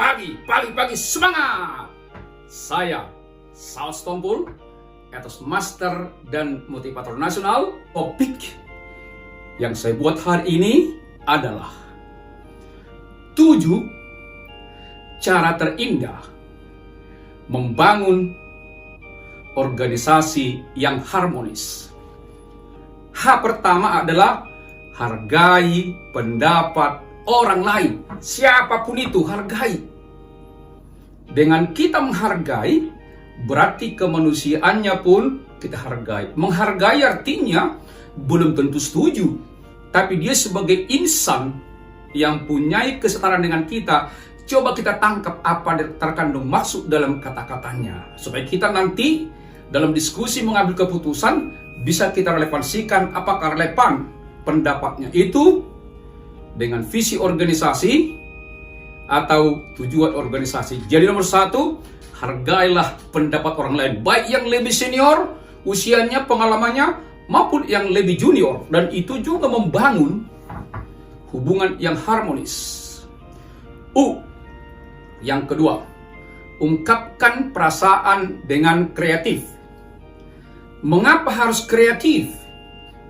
Pagi semangat. Saya Saus Tompul, etos master dan motivator nasional. Topik yang saya buat hari ini adalah 7 cara terindah membangun organisasi yang harmonis. H pertama adalah hargai pendapat orang lain. Siapapun itu, hargai. Dengan kita menghargai, berarti kemanusiaannya pun kita hargai. Menghargai artinya belum tentu setuju, tapi dia sebagai insan yang punya kesetaraan dengan kita. Coba kita tangkap apa terkandung maksud dalam kata-katanya, supaya kita nanti dalam diskusi mengambil keputusan bisa kita relevansikan apakah relevan pendapatnya itu dengan visi organisasi atau tujuan organisasi. Jadi nomor 1, hargailah pendapat orang lain, baik yang lebih senior usianya, pengalamannya, maupun yang lebih junior, dan itu juga membangun hubungan yang harmonis. Yang kedua, ungkapkan perasaan dengan kreatif. Mengapa harus kreatif?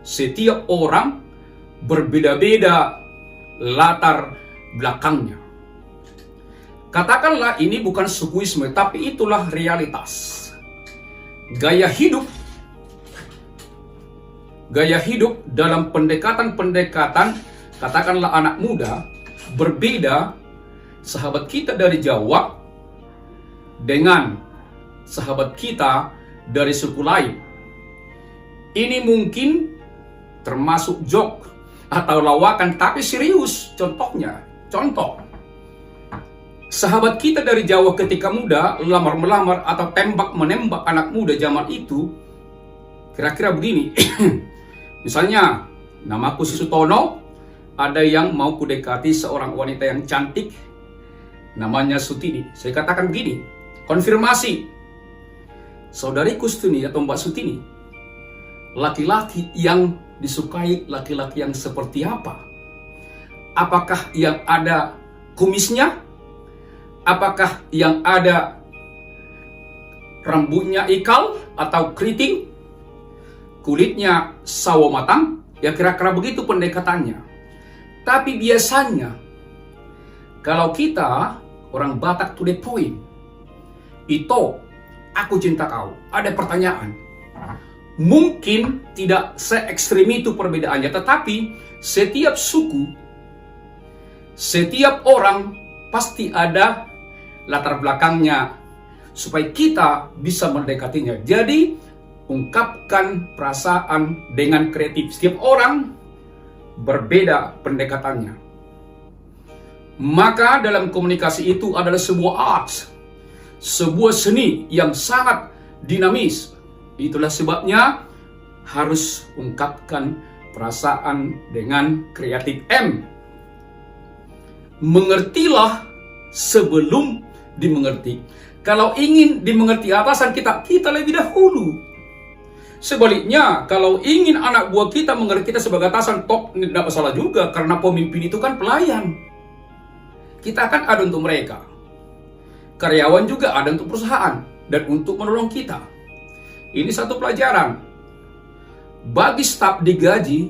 Setiap orang berbeda-beda latar belakangnya. Katakanlah ini bukan sukuisme, tapi itulah realitas. Gaya hidup dalam pendekatan-pendekatan, katakanlah anak muda, berbeda. Sahabat kita dari Jawa dengan sahabat kita dari suku lain. Ini mungkin termasuk joke atau lawakan, tapi serius. Contoh, sahabat kita dari Jawa ketika muda lamar-melamar atau tembak-menembak anak muda zaman itu, kira-kira begini. Misalnya, namaku Sutono, ada yang mau kudekati seorang wanita yang cantik, namanya Sutini. Saya katakan begini, konfirmasi, saudariku Sutini atau Mbak Sutini, laki-laki yang disukai laki-laki yang seperti apa? Apakah yang ada kumisnya? Apakah yang ada rambutnya ikal atau keriting? Kulitnya sawo matang? Ya kira-kira begitu pendekatannya. Tapi biasanya kalau kita orang Batak to the point, itu aku cinta kau, ada pertanyaan. Mungkin tidak se-ekstrim itu perbedaannya, tetapi setiap suku, setiap orang pasti ada latar belakangnya supaya kita bisa mendekatinya. Jadi ungkapkan perasaan dengan kreatif. Setiap orang berbeda pendekatannya. Maka dalam komunikasi itu adalah sebuah art, sebuah seni yang sangat dinamis. Itulah sebabnya harus ungkapkan perasaan dengan kreatif. M, mengertilah sebelum dimengerti. Kalau ingin dimengerti atasan kita lebih dahulu. Sebaliknya, kalau ingin anak buah kita mengerti kita sebagai atasan, tidak masalah juga, karena pemimpin itu kan pelayan. Kita kan ada untuk mereka. Karyawan juga ada untuk perusahaan dan untuk menolong kita. Ini satu pelajaran. Bagi staf digaji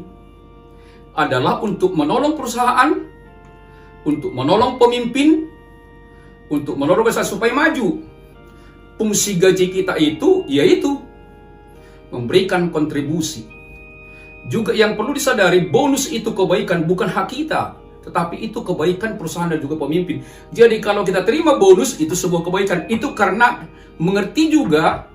adalah untuk menolong perusahaan, untuk menolong pemimpin, untuk menolong perusahaan supaya maju. Fungsi gaji kita itu yaitu memberikan kontribusi. Juga yang perlu disadari, bonus itu kebaikan, bukan hak kita, tetapi itu kebaikan perusahaan dan juga pemimpin. Jadi kalau kita terima bonus, itu sebuah kebaikan. Itu karena mengerti juga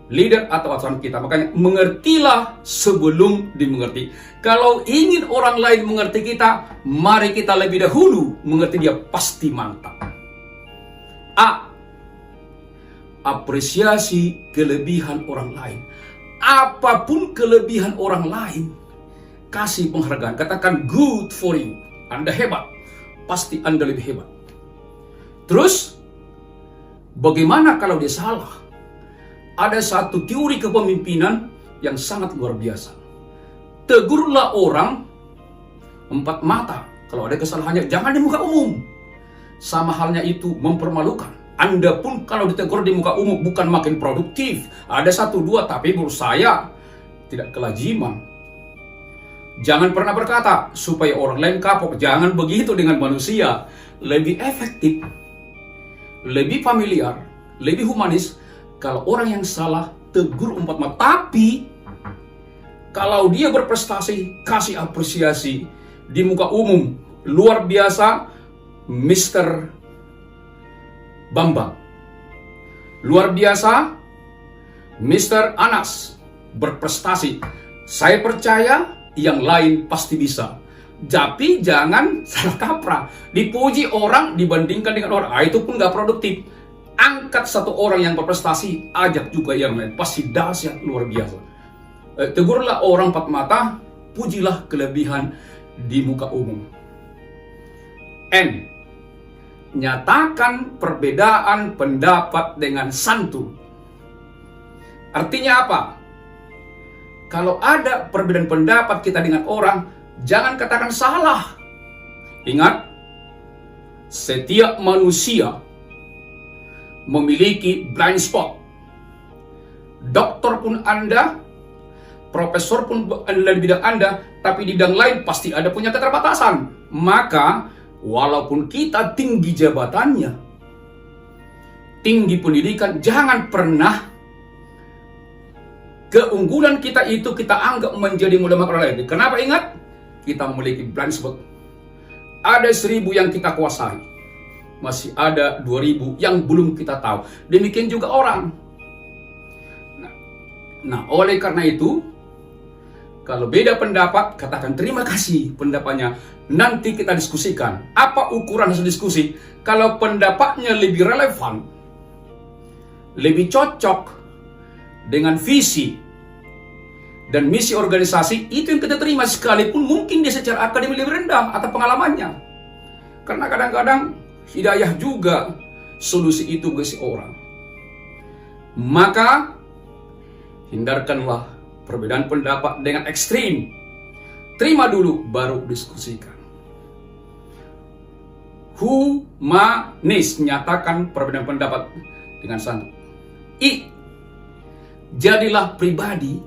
leader atau atasan kita. Makanya mengertilah sebelum dimengerti. Kalau ingin orang lain mengerti kita, mari kita lebih dahulu mengerti dia, pasti mantap. A, apresiasi kelebihan orang lain. Apapun kelebihan orang lain, kasih penghargaan. Katakan good for you. Anda hebat. Pasti Anda lebih hebat. Terus, bagaimana kalau dia salah? Ada satu teori kepemimpinan yang sangat luar biasa. Tegurlah orang 4 mata. Kalau ada kesalahannya, jangan di muka umum. sama halnya itu mempermalukan. Anda pun kalau ditegur di muka umum bukan makin produktif. Ada 1-2, tapi menurut saya tidak kelaziman. Jangan pernah berkata supaya orang lain kapok. Jangan begitu dengan manusia. Lebih efektif, lebih familiar, lebih humanis kalau orang yang salah tegur empat mata. Tapi kalau dia berprestasi, kasih apresiasi di muka umum. Luar biasa, Mr. Bambang. Luar biasa, Mr. Anas berprestasi. Saya percaya yang lain pasti bisa. Tapi jangan salah kaprah. Dipuji orang dibandingkan dengan orang. Itu pun gak produktif. Angkat satu orang yang berprestasi, ajak juga yang lain. Pasti dahsyat, luar biasa. Tegurlah orang empat mata, pujilah kelebihan di muka umum. N. Nyatakan perbedaan pendapat dengan santun. Artinya apa? Kalau ada perbedaan pendapat kita dengan orang, jangan katakan salah. Ingat, setiap manusia memiliki blind spot. Dokter pun Anda, profesor pun Anda di bidang Anda, tapi di bidang lain pasti ada punya keterbatasan. Maka, walaupun kita tinggi jabatannya, tinggi pendidikan, jangan pernah keunggulan kita itu kita anggap menjadi mudah orang lain. Kenapa? Ingat, kita memiliki blind spot. Ada 1000 yang kita kuasai, masih ada 2000 yang belum kita tahu. Demikian juga orang. Nah, oleh karena itu, kalau beda pendapat, katakan terima kasih pendapatnya. Nanti kita diskusikan. Apa ukuran hasil diskusi? Kalau pendapatnya lebih relevan, lebih cocok dengan visi dan misi organisasi, itu yang kita terima, sekalipun mungkin dia secara akademik lebih rendah atau pengalamannya. Karena kadang-kadang hidayah juga solusi itu bagi orang. Maka hindarkanlah perbedaan pendapat dengan ekstrim. Terima dulu, baru diskusikan. Humanis, nyatakan perbedaan pendapat dengan santun. I. Jadilah pribadi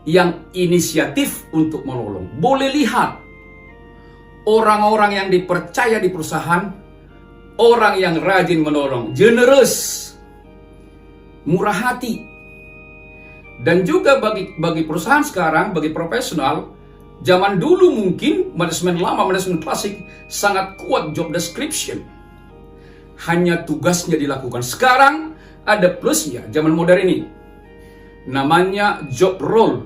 yang inisiatif untuk menolong. Boleh lihat orang-orang yang dipercaya di perusahaan, orang yang rajin menolong, generous, murah hati. Dan juga bagi perusahaan sekarang, bagi profesional, zaman dulu mungkin manajemen lama, manajemen klasik sangat kuat job description. Hanya tugasnya dilakukan. Sekarang ada plusnya, zaman modern ini. Namanya job role.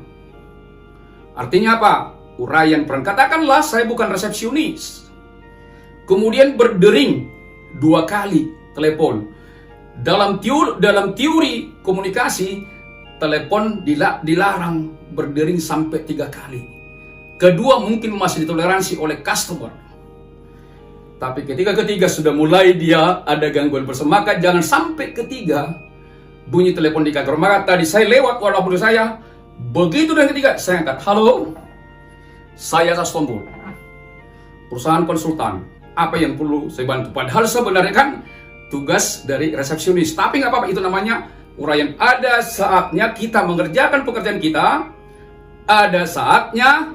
Artinya apa? Uraian peran. Katakanlah saya bukan resepsionis, kemudian berdering 2 kali telepon. Dalam teori komunikasi, telepon dilarang berdering sampai 3 kali. Kedua mungkin masih ditoleransi oleh customer. Tapi ketika ketiga sudah mulai dia ada gangguan bersama, maka jangan sampai ketiga bunyi telepon di kantor. Maka tadi saya lewat walaupun saya, begitu dan ketiga saya angkat. Halo, saya Sastombul, perusahaan konsultan. Apa yang perlu saya bantu? Padahal sebenarnya kan tugas dari resepsionis. Tapi nggak apa-apa, itu namanya uraian. Ada saatnya kita mengerjakan pekerjaan kita, ada saatnya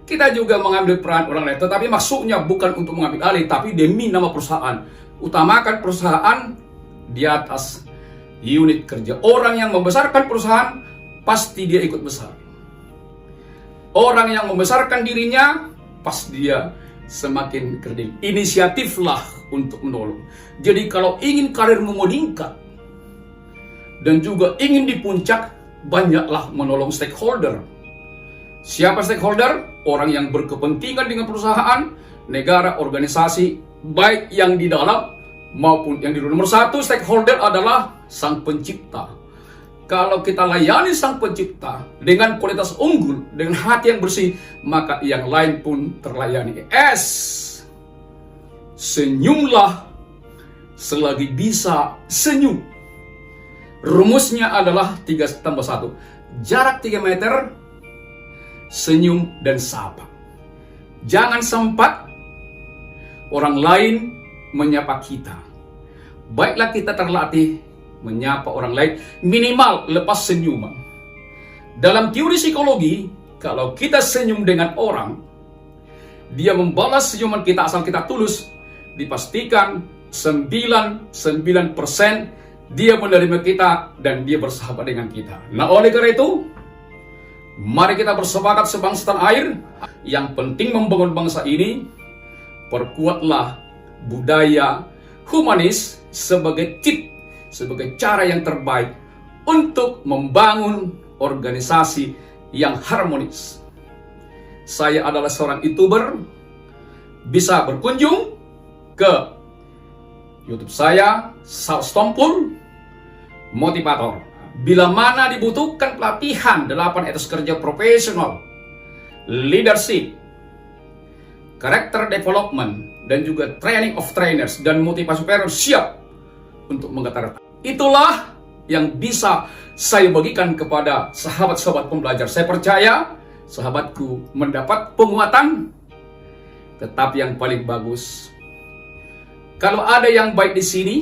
kita juga mengambil peran orang lain. Tetapi maksudnya bukan untuk mengambil alih, tapi demi nama perusahaan. Utamakan perusahaan di atas unit kerja. Orang yang membesarkan perusahaan, pasti dia ikut besar. Orang yang membesarkan dirinya, pasti dia semakin kerdil. Inisiatiflah untuk menolong. Jadi kalau ingin karirmu meningkat dan juga ingin di puncak, banyaklah menolong stakeholder. Siapa stakeholder? Orang yang berkepentingan dengan perusahaan, negara, organisasi, baik yang di dalam maupun yang di luar. Nomor 1 stakeholder adalah sang pencipta. Kalau kita layani sang pencipta dengan kualitas unggul, dengan hati yang bersih, maka yang lain pun terlayani. S. Senyumlah selagi bisa senyum. Rumusnya adalah 3+1. Jarak 3 meter, senyum dan sapa. Jangan sempat orang lain menyapa kita. Baiklah kita terlatih menyapa orang lain, minimal lepas senyuman. Dalam teori psikologi, kalau kita senyum dengan orang, dia membalas senyuman kita asal kita tulus, dipastikan 99% dia menerima kita dan dia bersahabat dengan kita. Nah, oleh karena itu, mari kita bersepakat sebangsa tanah air, yang penting membangun bangsa ini, perkuatlah budaya humanis sebagai sebagai cara yang terbaik untuk membangun organisasi yang harmonis. Saya adalah seorang YouTuber, bisa berkunjung ke YouTube saya, Saus Tompul Motivator. Bila mana dibutuhkan pelatihan 8 etos kerja profesional, leadership, character development, dan juga training of trainers dan motivasi superior, siap untuk menggetar. Itulah yang bisa saya bagikan kepada sahabat-sahabat pembelajar. Saya percaya sahabatku mendapat penguatan. Tetapi yang paling bagus, kalau ada yang baik di sini,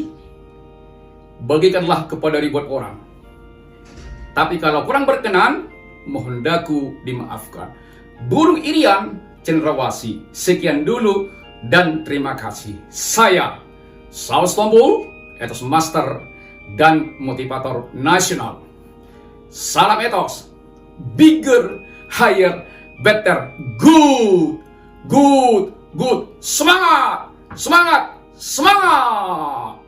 bagikanlah kepada ribuan orang. Tapi kalau kurang berkenan, mohon daku dimaafkan. Burung Irian Cendrawasih. Sekian dulu dan terima kasih. Saya Saus Tompul, etos master dan motivator nasional. Salam etos, bigger, higher, better, good, good, good. Semangat, semangat, semangat.